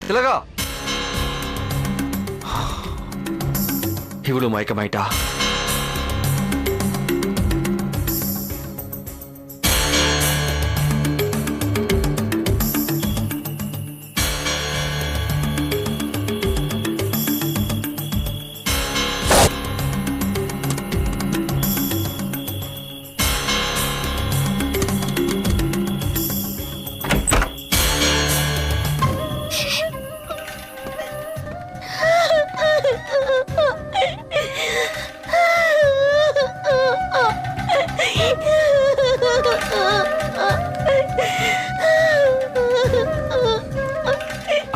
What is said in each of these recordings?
திலகா இவ்வளவு மயக்கமாயிட்டா?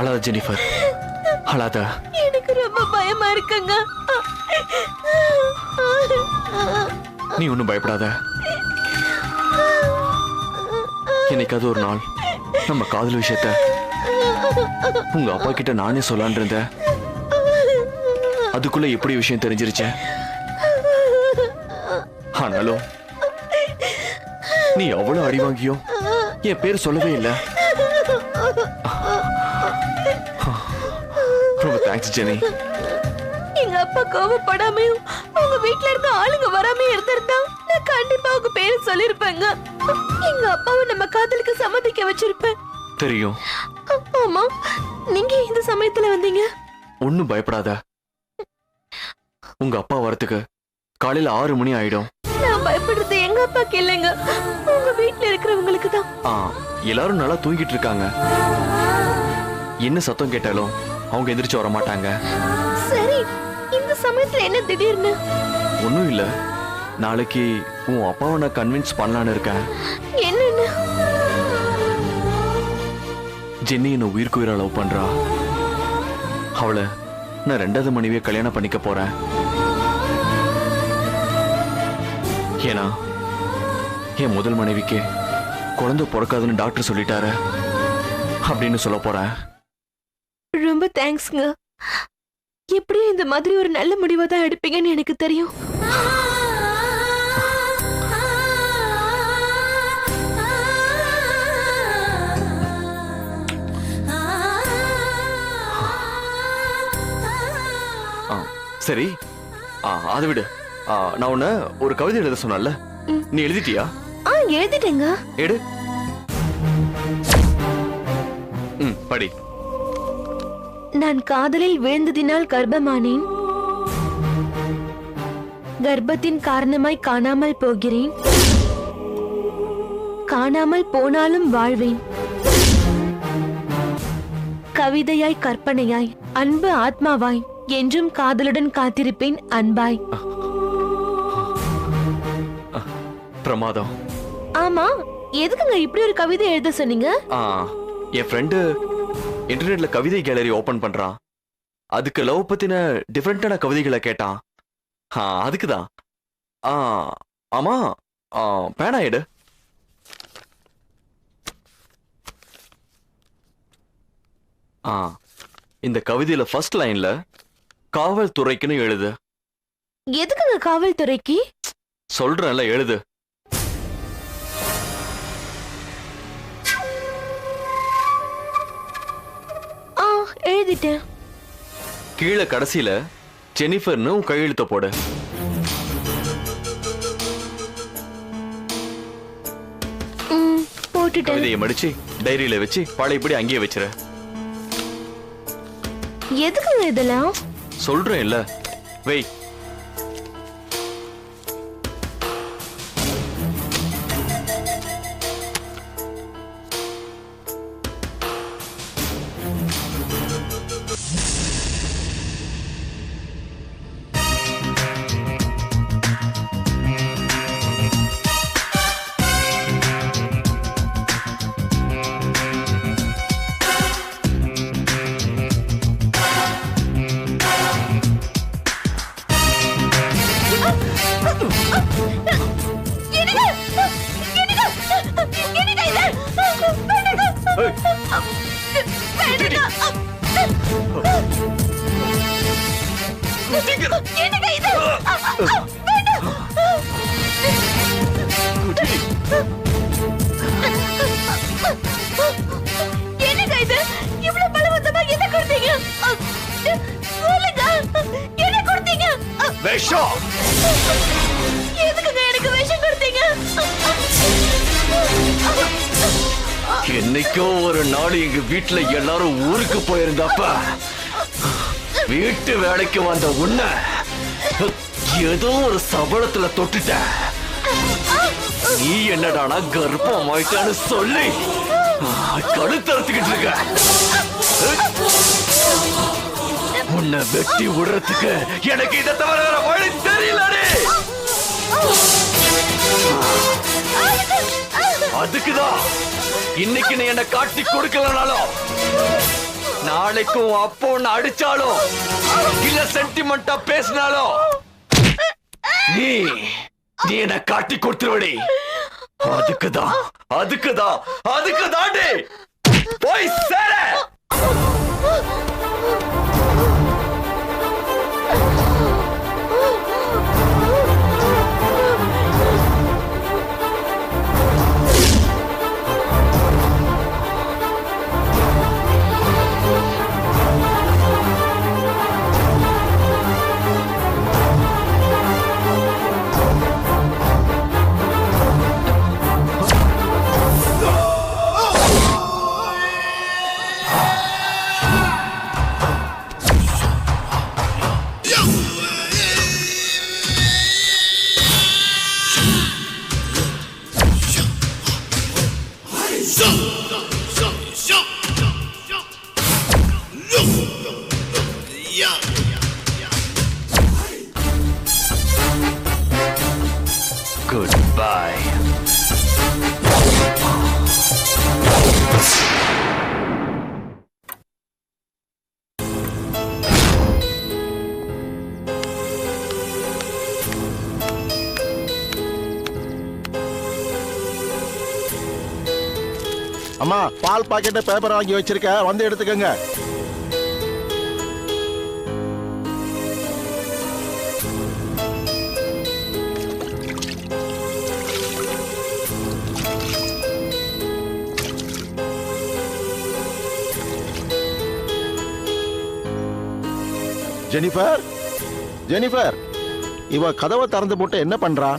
அழாத ஜெனிஃபர், அழாத. எனக்கு ரொம்ப பயமா இருக்குங்க. நீ ஒன்னும் பயப்படாத. என்னைக்காவது ஒரு நாள் நம்ம காதல் விஷயத்த உங்க அப்பா கிட்ட நானே சொல்லான் இருந்தேன். அதுக்குள்ள எப்படி விஷயம் தெரிஞ்சிருச்சேன். ஆனாலும் நீ அவ்வளவு அடி வாங்கியோ என் பேர் சொல்லவே இல்லை. ரொம்ப தேங்க்ஸ் ஜெனி. எங்க அப்பா கோவப்படாமையும் உங்க வீட்ல இருக்க ஆளுங்க வராம இருந்திருந்தா நான் கண்டிப்பா உங்க பேரு சொல்லிருப்பேங்க. எங்க அப்பாவை நம்ம காதலுக்கு சம்மதிக்க வச்சிருப்பேன். தெரியும். ஆமா, நீங்க இந்த சமயத்துல வந்தீங்க. ஒன்னும் பயப்படாத. உங்க அப்பா வரத்துக்கு காலையில 6 மணி ஆயிடும். நான் பயப்படுறது எங்க அப்பாக்கு இல்லைங்க, உங்க வீட்ல இருக்கிறவங்களுக்கு தான். எல்லாரும் நல்லா தூங்கிட்டு இருக்காங்க. என்ன சத்தம் கேட்டாலும் அவங்க எந்திரிச்சு வர மாட்டாங்க. சரி, இந்த சமயத்துல என்ன திடீர்னு? ஒண்ணும் இல்ல, நாளைக்கு உன் அப்பாவை நான் கன்வின்ஸ் பண்ணலான்னு இருக்கேன். என்னன்னு? ஜென்னி என்ன உயிருக்கு உயிரா லவ் பண்றா. அவளை நான் 2வது மனைவியை கல்யாணம் பண்ணிக்க போறேன். ஏன்னா என் முதல் மனைவிக்கு குழந்தை பிறக்காதுன்னு டாக்டர் சொல்லிட்டாரு அப்படின்னு சொல்ல போறேன். ரொம்ப தேங்க்ஸ்ங்க. எப்படியும் இந்த மாதிரி ஒரு நல்ல முடிவை தான் எடுப்பீங்கன்னு எனக்கு தெரியும். சரி, அதை விடு. நான் உன்ன ஒரு கவிதை எழுத சொன்னல, நீ எழுதிட்டியா? எழுதிட்டேங்க. எடு. படி. நான் காதலில் வீழ்ந்ததினால் கர்ப்பமானேன். கர்ப்பத்தின் காரணமாய் காணாமல் போகிறேன். காணாமல் போனாலும் வாழ்வேன். கவிதையாய் கற்பனையாய் அன்பு ஆத்மாவாய் என்றும் காதலுடன் காத்திருப்பேன் அன்பாய். பிரமாதம். ஆமா, எதுக்குங்க இப்படி ஒரு கவிதை எழுத சொன்னீங்க? என் ஃப்ரெண்டு இன்டர்நெட்ல கவிதை கேலரி ஓபன் பண்றான். அதுக்கு லவ் பத்தின டிஃபரெண்டான கவிதைகளை கேட்டான். அதுக்குதான். ஆமா, பேனா எடு. இந்த கவிதையில ஃபர்ஸ்ட் லைன்ல காவல்துறைக்குன்னு எழுது. எதுக்குங்க காவல்துறைக்கு? சொல்றேன்ல, எழுது. எழுதிட்டேன். கீழே கடைசியில ஜெனிஃபர்னு உன் கையெழுத்த போடு. போட்டுட்டேன். கவிதையை மடிச்சு டைரியில வச்சு பழையபடி அங்கேயே வச்சிரு. எதுக்குங்க இதெல்லாம்? சொல்றேன் இல்ல, வை. என்னங்க இது? இவ்வளவு பலவந்தமா எதை விஷம். எதுக்குங்க எனக்கு விஷம் கொடுத்தீங்க? என்னைக்கோ ஒரு நாள் எங்க வீட்டுல எல்லாரும் ஊருக்கு போயிருந்தப்ப வீட்டு வேலைக்கு வந்த உன்னை ஏதோ ஒரு சபலத்துல தொட்டுட்ட. நீ என்னடானா கர்ப்பம் ஆயிட்டான்னு சொல்லி கழுத்தறுத்துக்கிட்டு இருக்க. உன்னை வெட்டி விடுறதுக்கு எனக்கு இதை தவிர வேற வழி தெரியலடே. அதுக்குதான் இன்னைக்கு நீ என்ன காட்டி கொடுக்கலனாலும் நாளைக்கும் அப்போ ஒன்னு அடிச்சாலும் இல்ல சென்டிமெண்டா பேசினாலும் நீ நீ என்ன காட்டி கொடுத்துருவடி. அதுக்குதான் அதுக்குதான் அதுக்குதாண்டி போய் சேர. Goodbye. அம்மா பால் பாக்கெட் பேப்பர் வாங்கி வச்சிருக்க, வந்து எடுத்துக்கங்க. ஜெனிஃபர், ஜெனிஃபர், இவ கதவை திறந்து போட்டு என்ன பண்றா?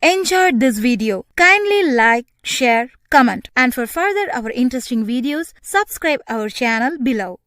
enjoyed this video, kindly like, share, comment, and for further our interesting videos, subscribe our channel below.